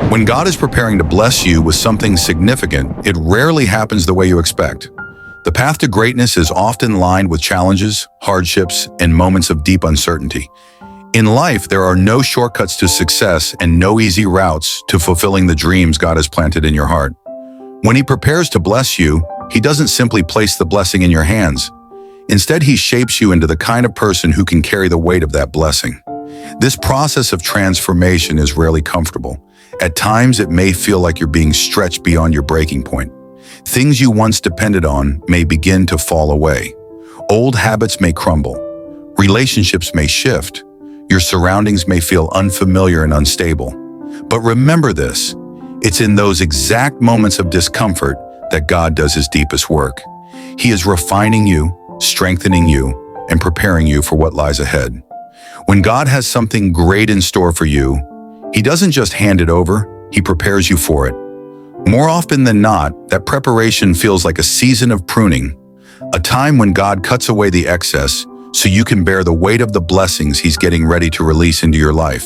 When God is preparing to bless you with something significant, it rarely happens the way you expect. The path to greatness is often lined with challenges, hardships, and moments of deep uncertainty. In life, there are no shortcuts to success and no easy routes to fulfilling the dreams God has planted in your heart. When He prepares to bless you, He doesn't simply place the blessing in your hands. Instead, He shapes you into the kind of person who can carry the weight of that blessing. This process of transformation is rarely comfortable. At times, it may feel like you're being stretched beyond your breaking point. Things you once depended on may begin to fall away. Old habits may crumble. Relationships may shift. Your surroundings may feel unfamiliar and unstable. But remember this, it's in those exact moments of discomfort that God does His deepest work. He is refining you, strengthening you, and preparing you for what lies ahead. When God has something great in store for you, He doesn't just hand it over, He prepares you for it. More often than not, that preparation feels like a season of pruning, a time when God cuts away the excess so you can bear the weight of the blessings He's getting ready to release into your life.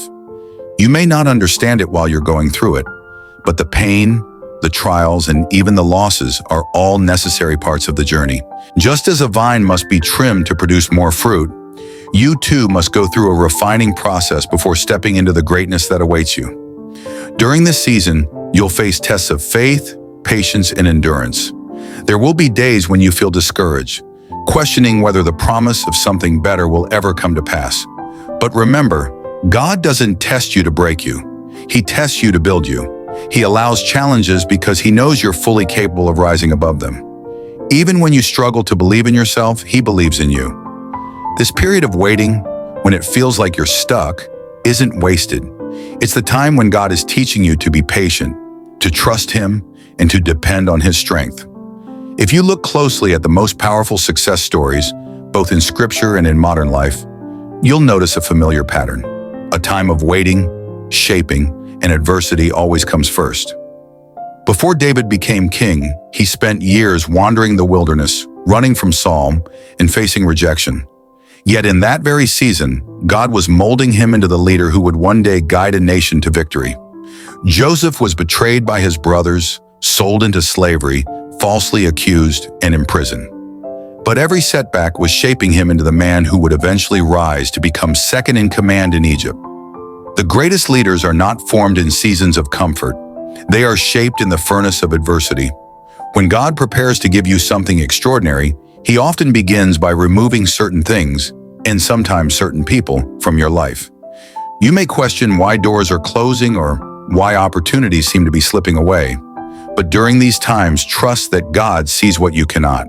You may not understand it while you're going through it, but the pain, the trials, and even the losses are all necessary parts of the journey. Just as a vine must be trimmed to produce more fruit, you too must go through a refining process before stepping into the greatness that awaits you. During this season, you'll face tests of faith, patience, and endurance. There will be days when you feel discouraged, questioning whether the promise of something better will ever come to pass. But remember, God doesn't test you to break you. He tests you to build you. He allows challenges because He knows you're fully capable of rising above them. Even when you struggle to believe in yourself, He believes in you. This period of waiting, when it feels like you're stuck, isn't wasted. It's the time when God is teaching you to be patient, to trust Him, and to depend on His strength. If you look closely at the most powerful success stories, both in Scripture and in modern life, you'll notice a familiar pattern. A time of waiting, shaping, and adversity always comes first. Before David became king, he spent years wandering the wilderness, running from Saul, and facing rejection. Yet in that very season, God was molding him into the leader who would one day guide a nation to victory. Joseph was betrayed by his brothers, sold into slavery, falsely accused, and imprisoned. But every setback was shaping him into the man who would eventually rise to become second in command in Egypt. The greatest leaders are not formed in seasons of comfort. They are shaped in the furnace of adversity. When God prepares to give you something extraordinary, He often begins by removing certain things, and sometimes certain people, from your life. You may question why doors are closing or why opportunities seem to be slipping away. But during these times, trust that God sees what you cannot.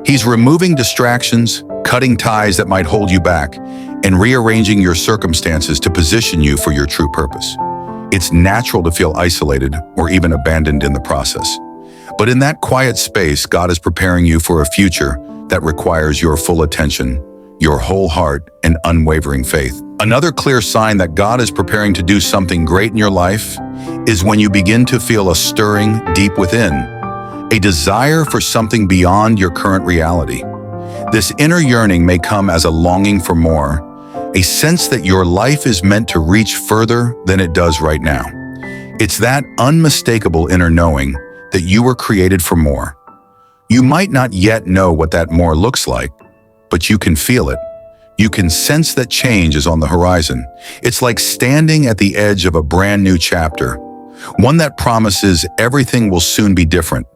He's removing distractions, cutting ties that might hold you back, and rearranging your circumstances to position you for your true purpose. It's natural to feel isolated or even abandoned in the process. But in that quiet space, God is preparing you for a future that requires your full attention, your whole heart, and unwavering faith. Another clear sign that God is preparing to do something great in your life is when you begin to feel a stirring deep within, a desire for something beyond your current reality. This inner yearning may come as a longing for more, a sense that your life is meant to reach further than it does right now. It's that unmistakable inner knowing that you were created for more. You might not yet know what that more looks like, but you can feel it. You can sense that change is on the horizon. It's like standing at the edge of a brand new chapter, one that promises everything will soon be different.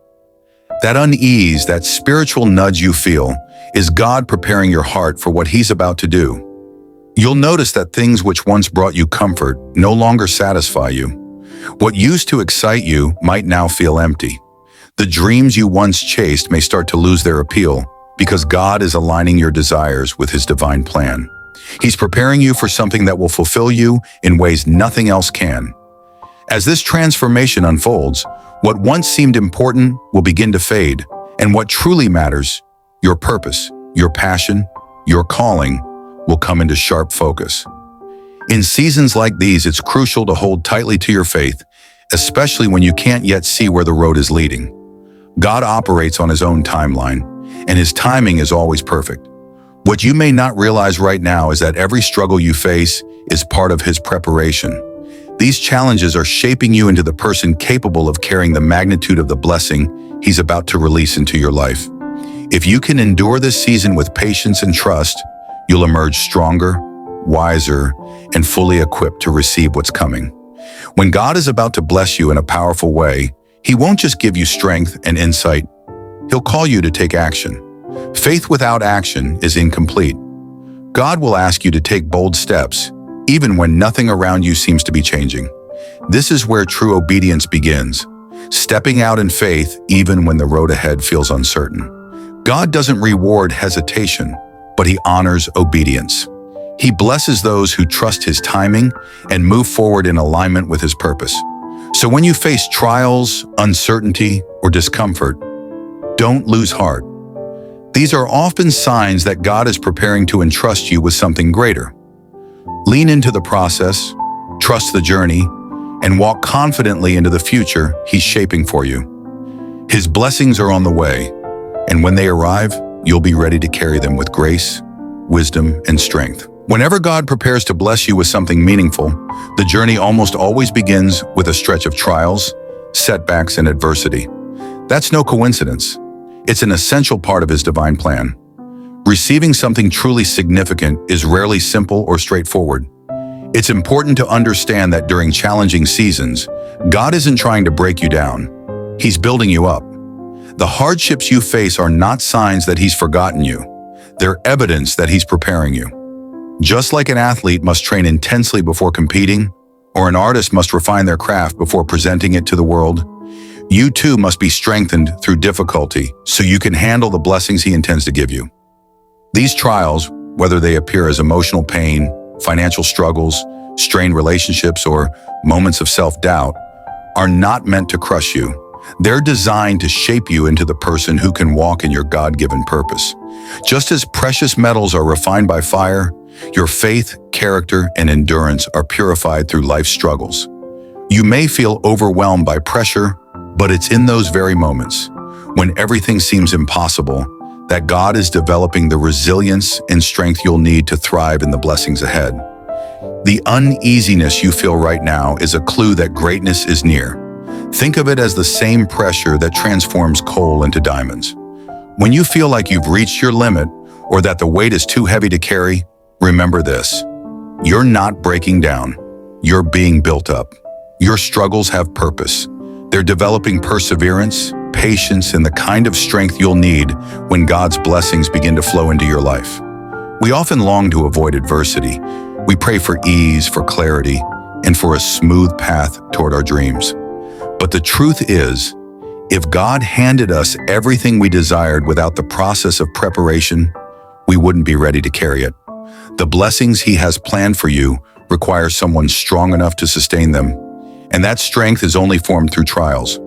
That unease, that spiritual nudge you feel, is God preparing your heart for what He's about to do. You'll notice that things which once brought you comfort no longer satisfy you. What used to excite you might now feel empty. The dreams you once chased may start to lose their appeal because God is aligning your desires with His divine plan. He's preparing you for something that will fulfill you in ways nothing else can. As this transformation unfolds, what once seemed important will begin to fade, and what truly matters, your purpose, your passion, your calling, will come into sharp focus. In seasons like these, it's crucial to hold tightly to your faith, especially when you can't yet see where the road is leading. God operates on His own timeline, and His timing is always perfect. What you may not realize right now is that every struggle you face is part of His preparation. These challenges are shaping you into the person capable of carrying the magnitude of the blessing He's about to release into your life. If you can endure this season with patience and trust, you'll emerge stronger, wiser, and fully equipped to receive what's coming. When God is about to bless you in a powerful way, He won't just give you strength and insight. He'll call you to take action. Faith without action is incomplete. God will ask you to take bold steps, even when nothing around you seems to be changing. This is where true obedience begins, stepping out in faith even when the road ahead feels uncertain. God doesn't reward hesitation, but He honors obedience. He blesses those who trust His timing and move forward in alignment with His purpose. So when you face trials, uncertainty, or discomfort, don't lose heart. These are often signs that God is preparing to entrust you with something greater. Lean into the process, trust the journey, and walk confidently into the future He's shaping for you. His blessings are on the way, and when they arrive, you'll be ready to carry them with grace, wisdom, and strength. Whenever God prepares to bless you with something meaningful, the journey almost always begins with a stretch of trials, setbacks, and adversity. That's no coincidence. It's an essential part of His divine plan. Receiving something truly significant is rarely simple or straightforward. It's important to understand that during challenging seasons, God isn't trying to break you down. He's building you up. The hardships you face are not signs that He's forgotten you. They're evidence that He's preparing you. Just like an athlete must train intensely before competing, or an artist must refine their craft before presenting it to the world, you too must be strengthened through difficulty so you can handle the blessings He intends to give you. These trials, whether they appear as emotional pain, financial struggles, strained relationships, or moments of self-doubt, are not meant to crush you. They're designed to shape you into the person who can walk in your God-given purpose. Just as precious metals are refined by fire, your faith, character, and endurance are purified through life's struggles. You may feel overwhelmed by pressure, but it's in those very moments, when everything seems impossible, that God is developing the resilience and strength you'll need to thrive in the blessings ahead. The uneasiness you feel right now is a clue that greatness is near. Think of it as the same pressure that transforms coal into diamonds. When you feel like you've reached your limit or that the weight is too heavy to carry, remember this: you're not breaking down. You're being built up. Your struggles have purpose. They're developing perseverance, patience, and the kind of strength you'll need when God's blessings begin to flow into your life. We often long to avoid adversity. We pray for ease, for clarity, and for a smooth path toward our dreams. But the truth is, if God handed us everything we desired without the process of preparation, we wouldn't be ready to carry it. The blessings He has planned for you require someone strong enough to sustain them, and that strength is only formed through trials.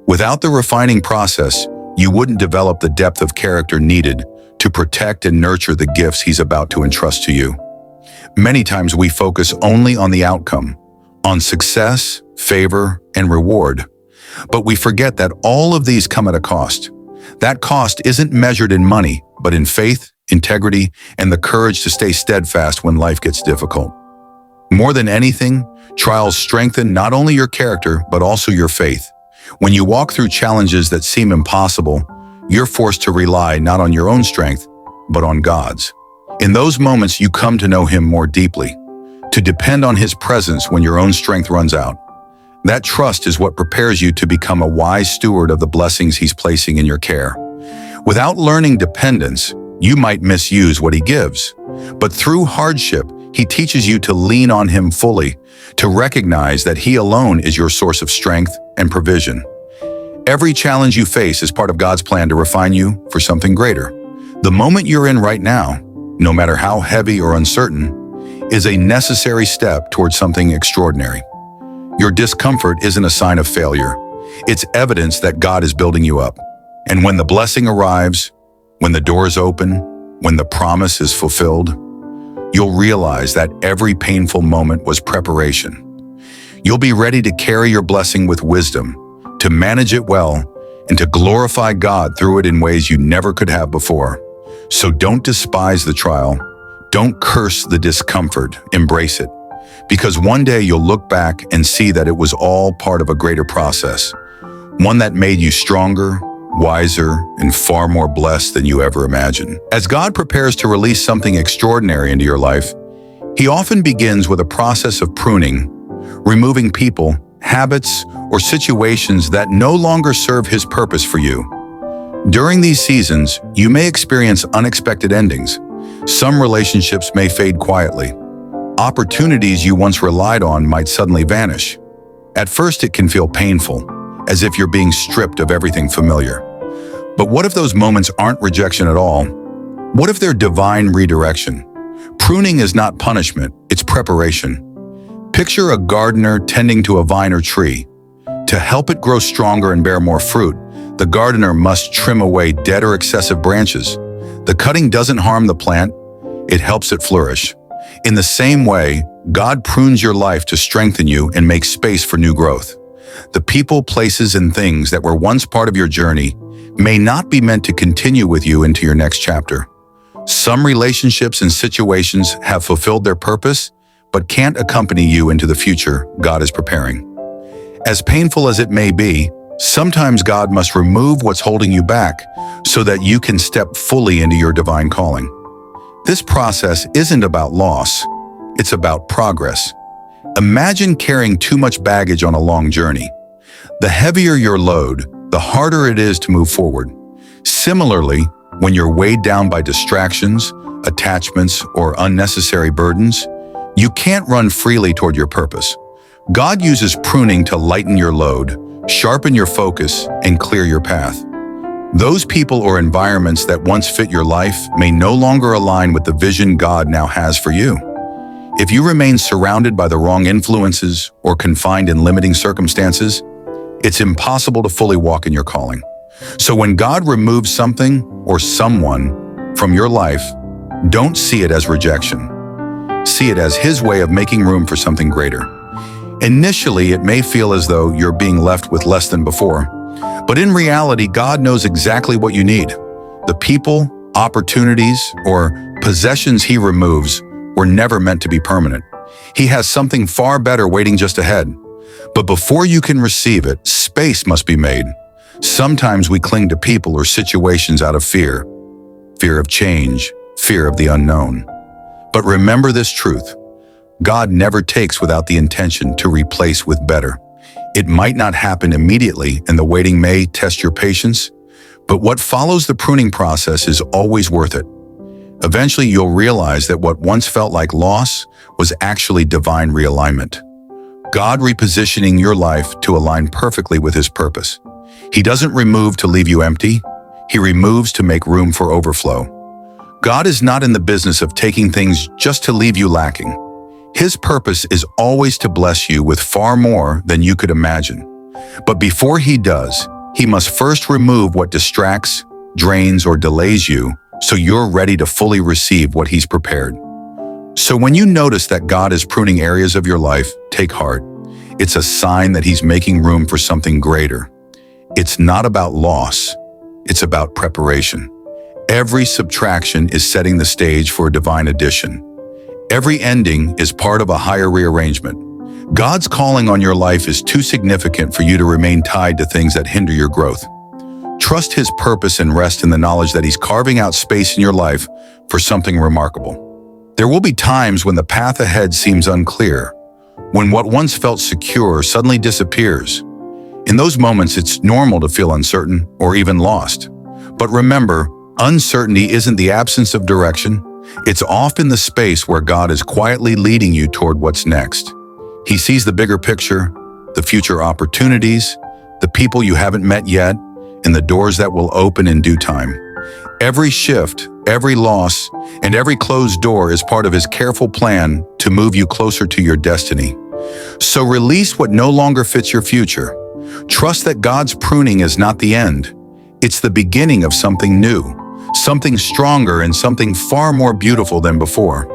Without the refining process, you wouldn't develop the depth of character needed to protect and nurture the gifts He's about to entrust to you. Many times we focus only on the outcome, on success, favor, and reward. But we forget that all of these come at a cost. That cost isn't measured in money, but in faith, integrity, and the courage to stay steadfast when life gets difficult. More than anything, trials strengthen not only your character, but also your faith. When you walk through challenges that seem impossible, you're forced to rely not on your own strength, but on God's. In those moments, you come to know Him more deeply, to depend on His presence when your own strength runs out. That trust is what prepares you to become a wise steward of the blessings He's placing in your care. Without learning dependence, you might misuse what He gives. But through hardship, He teaches you to lean on Him fully, to recognize that He alone is your source of strength and provision. Every challenge you face is part of God's plan to refine you for something greater. The moment you're in right now, no matter how heavy or uncertain, is a necessary step towards something extraordinary. Your discomfort isn't a sign of failure. It's evidence that God is building you up. And when the blessing arrives, when the doors open, when the promise is fulfilled, you'll realize that every painful moment was preparation. You'll be ready to carry your blessing with wisdom, to manage it well, and to glorify God through it in ways you never could have before. So don't despise the trial. Don't curse the discomfort. Embrace it. because one day you'll look back and see that it was all part of a greater process, one that made you stronger, wiser, and far more blessed than you ever imagined. As God prepares to release something extraordinary into your life, He often begins with a process of pruning, removing people, habits, or situations that no longer serve His purpose for you. During these seasons, you may experience unexpected endings. Some relationships may fade quietly. Opportunities you once relied on might suddenly vanish. At first, it can feel painful, as if you're being stripped of everything familiar. But what if those moments aren't rejection at all? What if they're divine redirection? Pruning is not punishment, it's preparation. Picture a gardener tending to a vine or tree. To help it grow stronger and bear more fruit, the gardener must trim away dead or excessive branches. The cutting doesn't harm the plant, it helps it flourish. In the same way, God prunes your life to strengthen you and make space for new growth. The people, places, and things that were once part of your journey may not be meant to continue with you into your next chapter. Some relationships and situations have fulfilled their purpose, but can't accompany you into the future God is preparing. As painful as it may be, sometimes God must remove what's holding you back so that you can step fully into your divine calling. This process isn't about loss, it's about progress. Imagine carrying too much baggage on a long journey. The heavier your load, the harder it is to move forward. Similarly, when you're weighed down by distractions, attachments, or unnecessary burdens, you can't run freely toward your purpose. God uses pruning to lighten your load, sharpen your focus, and clear your path. Those people or environments that once fit your life may no longer align with the vision God now has for you. If you remain surrounded by the wrong influences or confined in limiting circumstances, it's impossible to fully walk in your calling. So when God removes something or someone from your life, don't see it as rejection. See it as His way of making room for something greater. Initially, it may feel as though you're being left with less than before, but in reality, God knows exactly what you need. The people, opportunities, or possessions He removes were never meant to be permanent. He has something far better waiting just ahead. But before you can receive it, space must be made. Sometimes we cling to people or situations out of fear of change, fear of the unknown. But remember this truth: God never takes without the intention to replace with better. It might not happen immediately, and the waiting may test your patience, but what follows the pruning process is always worth it. Eventually, you'll realize that what once felt like loss was actually divine realignment. God repositioning your life to align perfectly with His purpose. He doesn't remove to leave you empty. He removes to make room for overflow. God is not in the business of taking things just to leave you lacking. His purpose is always to bless you with far more than you could imagine. But before He does, He must first remove what distracts, drains, or delays you so you're ready to fully receive what He's prepared. So when you notice that God is pruning areas of your life, take heart. It's a sign that He's making room for something greater. It's not about loss, it's about preparation. Every subtraction is setting the stage for a divine addition. Every ending is part of a higher rearrangement. God's calling on your life is too significant for you to remain tied to things that hinder your growth. Trust His purpose and rest in the knowledge that He's carving out space in your life for something remarkable. There will be times when the path ahead seems unclear, when what once felt secure suddenly disappears. In those moments, it's normal to feel uncertain or even lost. But remember, uncertainty isn't the absence of direction. It's often the space where God is quietly leading you toward what's next. He sees the bigger picture, the future opportunities, the people you haven't met yet, and the doors that will open in due time. Every shift, every loss, and every closed door is part of His careful plan to move you closer to your destiny. So release what no longer fits your future. Trust that God's pruning is not the end. It's the beginning of something new, something stronger, and something far more beautiful than before.